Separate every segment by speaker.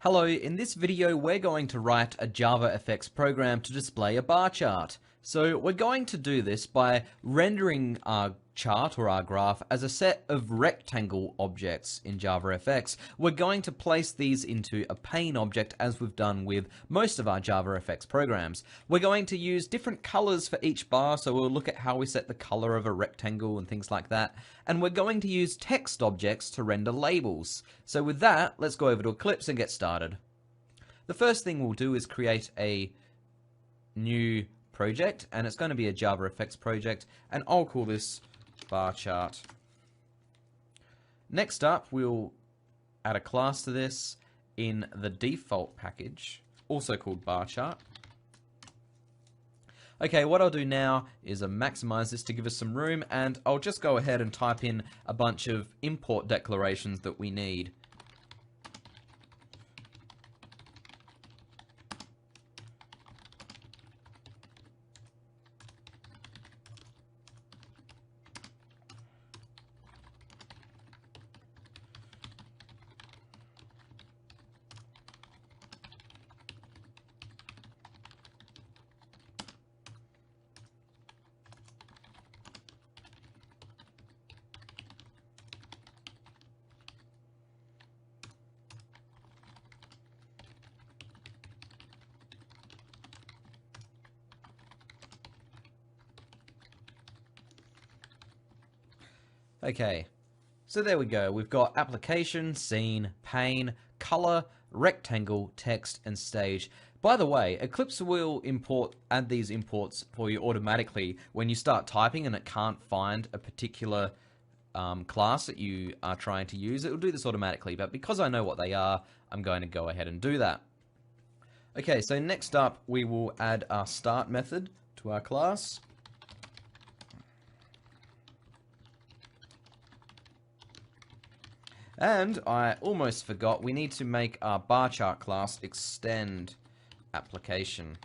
Speaker 1: Hello, in this video we're going to write a JavaFX program to display a bar chart. So we're going to do this by rendering our chart or our graph as a set of rectangle objects in JavaFX. We're going to place these into a Pane object as we've done with most of our JavaFX programs. We're going to use different colors for each bar, so we'll look at how we set the color of a rectangle and things like that. And we're going to use text objects to render labels. So with that, let's go over to Eclipse and get started. The first thing we'll do is create a new project, and it's going to be a JavaFX project, and I'll call this bar chart. Next up, we'll add a class to this in the default package, also called bar chart. Okay, what I'll do now is maximize this to give us some room, and I'll just go ahead and type in a bunch of import declarations that we need. Okay, so there we go. We've got application, scene, pane, color, rectangle, text, and stage. By the way, Eclipse will add these imports for you automatically when you start typing and it can't find a particular class that you are trying to use. It will do this automatically, but because I know what they are, I'm going to go ahead and do that. Okay, so next up, we will add our start method to our class. And I almost forgot, we need to make our bar chart class extend application.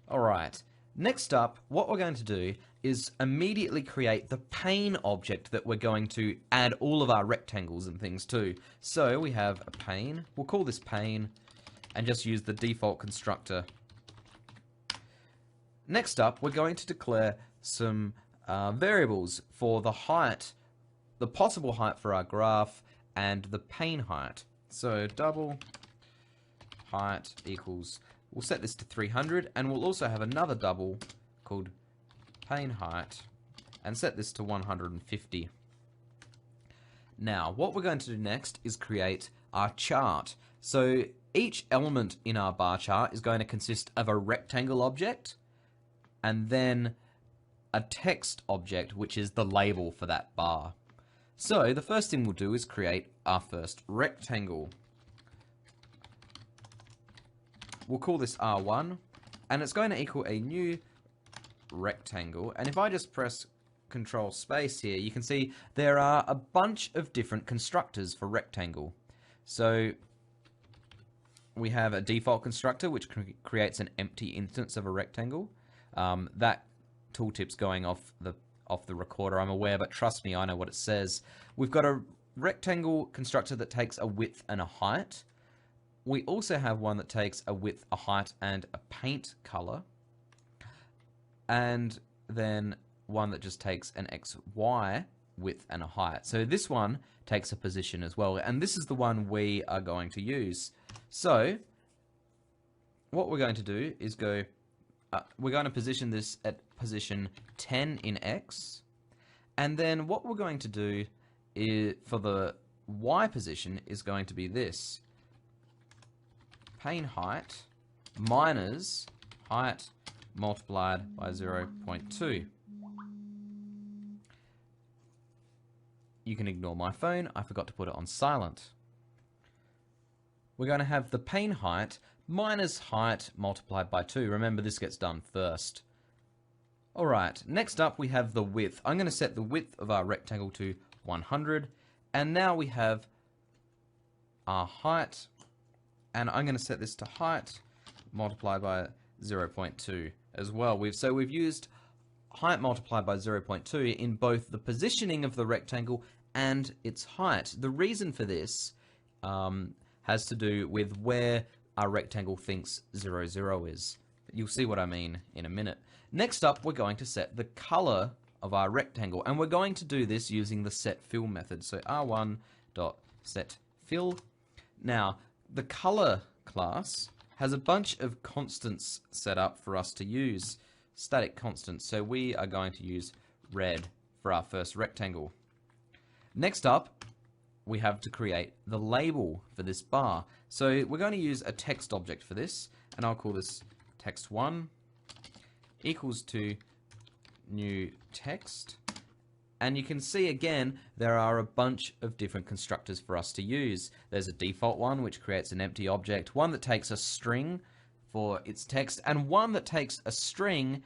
Speaker 1: Alright, next up, what we're going to do is immediately create the pane object that we're going to add all of our rectangles and things to. So we have a pane, we'll call this pane, and just use the default constructor. Next up, we're going to declare some variables for the height, the possible height for our graph, and the pane height. So double height equals, we'll set this to 300, and we'll also have another double called pane height and set this to 150. Now, what we're going to do next is create our chart. So each element in our bar chart is going to consist of a rectangle object and then a text object, which is the label for that bar. So the first thing we'll do is create our first rectangle. We'll call this R1, and it's going to equal a new rectangle. And if I just press Control Space here, you can see there are a bunch of different constructors for rectangle. So we have a default constructor, which creates an empty instance of a rectangle. That tooltip's going off the recorder, I'm aware, but trust me, I know what it says. We've got a rectangle constructor that takes a width and a height. We also have one that takes a width, a height, and a paint color. And then one that just takes an XY width and a height. So this one takes a position as well, and this is the one we are going to use. So what we're going to do is we're going to position this at position 10 in X, and then what we're going to do is, for the Y position, is going to be this: pane height minus height multiplied by 0.2. You can ignore my phone, I forgot to put it on silent. We're going to have the pane height minus height multiplied by 2. Remember, this gets done first. Alright, next up we have the width. I'm going to set the width of our rectangle to 100, and now we have our height, and I'm going to set this to height multiplied by 0.2 as well. So we've used height multiplied by 0.2 in both the positioning of the rectangle and its height. The reason for this has to do with where our rectangle thinks 0, 0 is. You'll see what I mean in a minute. Next up, we're going to set the color of our rectangle, and we're going to do this using the setFill method. So r1.setFill. Now, the color class has a bunch of constants set up for us to use, static constants. So we are going to use red for our first rectangle. Next up, we have to create the label for this bar. So we're going to use a text object for this, and I'll call this text1 equals to new text. And you can see again, there are a bunch of different constructors for us to use. There's a default one, which creates an empty object, one that takes a string for its text, and one that takes a string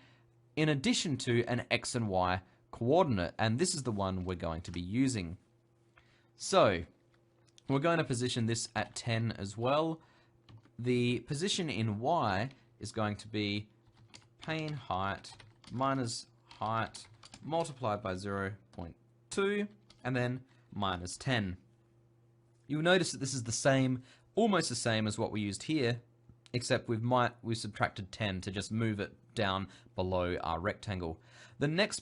Speaker 1: in addition to an X and Y coordinate. And this is the one we're going to be using. So we're going to position this at 10 as well. The position in Y is going to be pane height minus height multiplied by 0.2 and then minus 10. You'll notice that this is the same, almost the same as what we used here, except we've subtracted 10 to just move it down below our rectangle. The next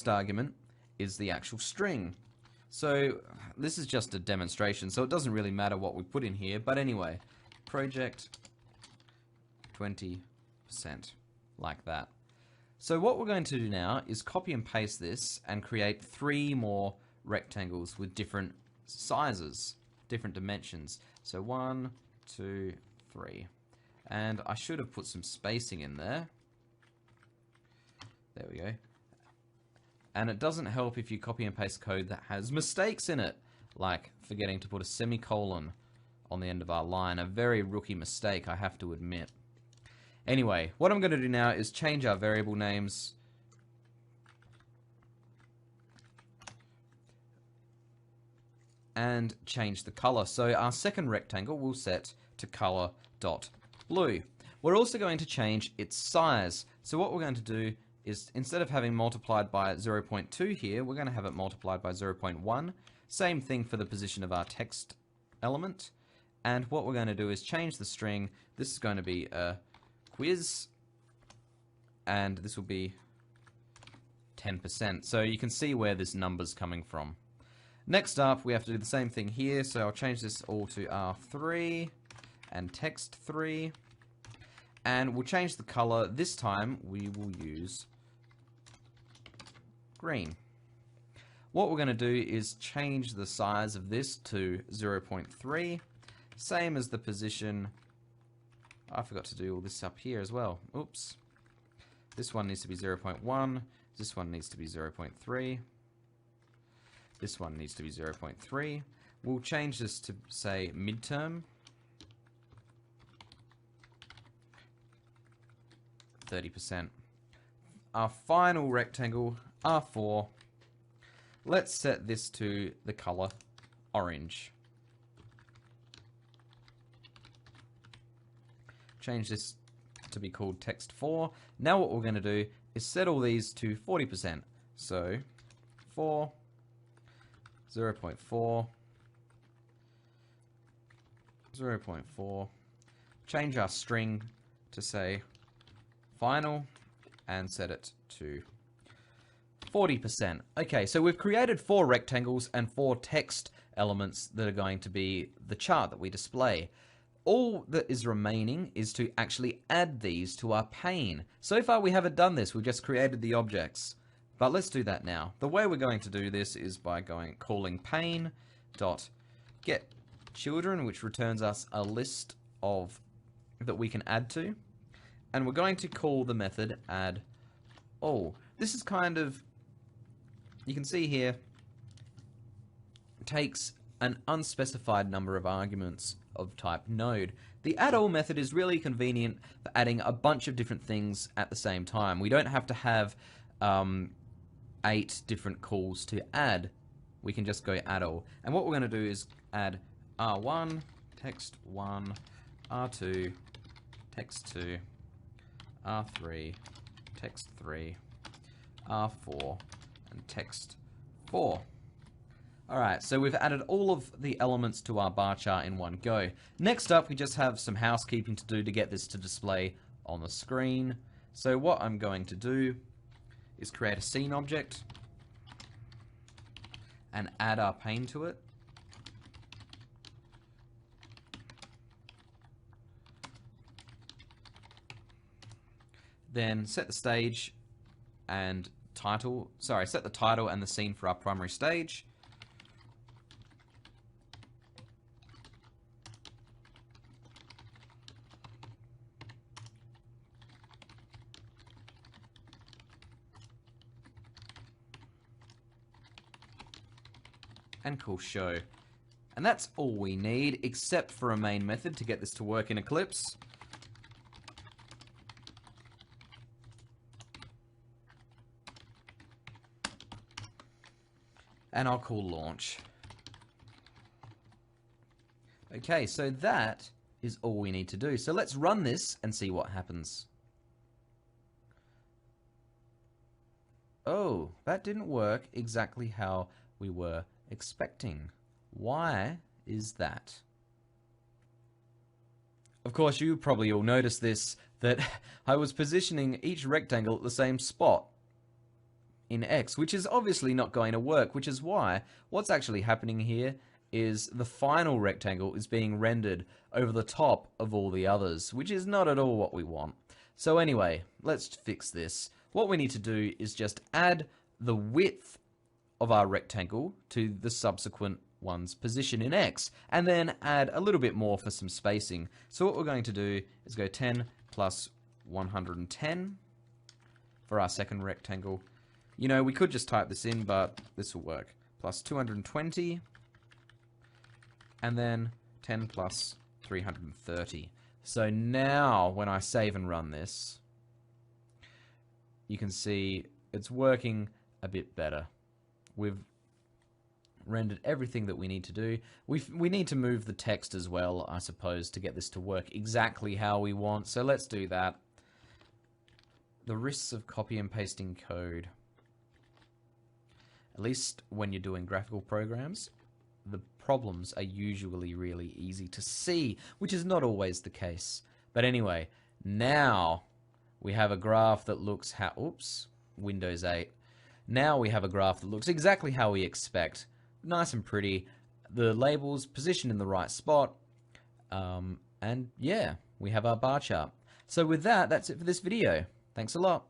Speaker 1: argument is the actual string. So this is just a demonstration, so it doesn't really matter what we put in here, but anyway, project 20%, like that. So what we're going to do now is copy and paste this and create 3 more rectangles with different sizes, different dimensions. So 1, 2, 3. And I should have put some spacing in there. There we go. And it doesn't help if you copy and paste code that has mistakes in it, like forgetting to put a semicolon on the end of our line. A very rookie mistake, I have to admit. Anyway, what I'm going to do now is change our variable names. And change the color. So our second rectangle we'll set to color.blue. We're also going to change its size. So what we're going to do is, instead of having multiplied by 0.2 here, we're going to have it multiplied by 0.1. Same thing for the position of our text element. And what we're going to do is change the string. This is going to be a quiz, and this will be 10%. So you can see where this number's coming from. Next up, we have to do the same thing here. So I'll change this all to R3 and text3. And we'll change the color. This time, we will use green. What we're going to do is change the size of this to 0.3. Same as the position. I forgot to do all this up here as well. Oops. This one needs to be 0.1. This one needs to be 0.3. This one needs to be 0.3. We'll change this to, say, midterm. 30%. Our final rectangle, R4. Let's set this to the color orange. Change this to be called text4. Now what we're going to do is set all these to 40%. So 4, 0.4, 0.4. Change our string to say final and set it to 40%. Okay, so we've created 4 rectangles and 4 text elements that are going to be the chart that we display. All that is remaining is to actually add these to our pane. So far we haven't done this, we've just created the objects. But let's do that now. The way we're going to do this is by calling pane.getChildren, which returns us a list of that we can add to. And we're going to call the method addAll. This is kind of, you can see here, takes an unspecified number of arguments of type node. The addAll method is really convenient for adding a bunch of different things at the same time. We don't have to have 8 different calls to add. We can just go addAll. And what we're going to do is add R1, text1, R2, text2, R3, text3, R4, and text4. Alright, so we've added all of the elements to our bar chart in one go. Next up, we just have some housekeeping to do to get this to display on the screen. So what I'm going to do is create a scene object and add our pane to it. Then set the stage and title, set the title and the scene for our primary stage. And call show. And that's all we need, except for a main method to get this to work in Eclipse. And I'll call launch. Okay, so that is all we need to do. So let's run this and see what happens. Oh, that didn't work exactly how we were expecting. Why is that? Of course, you probably all noticed this, that I was positioning each rectangle at the same spot in X, which is obviously not going to work, which is why what's actually happening here is the final rectangle is being rendered over the top of all the others, which is not at all what we want. So anyway, let's fix this. What we need to do is just add the width of our rectangle to the subsequent one's position in X, and then add a little bit more for some spacing. So what we're going to do is go 10 plus 110 for our second rectangle. You know, we could just type this in, but this will work. Plus 220, and then 10 plus 330. So now, when I save and run this, you can see it's working a bit better. We've rendered everything that we need to do. We need to move the text as well, I suppose, to get this to work exactly how we want. So let's do that. The risks of copy and pasting code. At least when you're doing graphical programs, the problems are usually really easy to see, which is not always the case. But anyway, now we have a graph that looks how... Oops, Windows 8. Now we have a graph that looks exactly how we expect. Nice and pretty. The labels positioned in the right spot. And yeah, we have our bar chart. So with that, that's it for this video. Thanks a lot.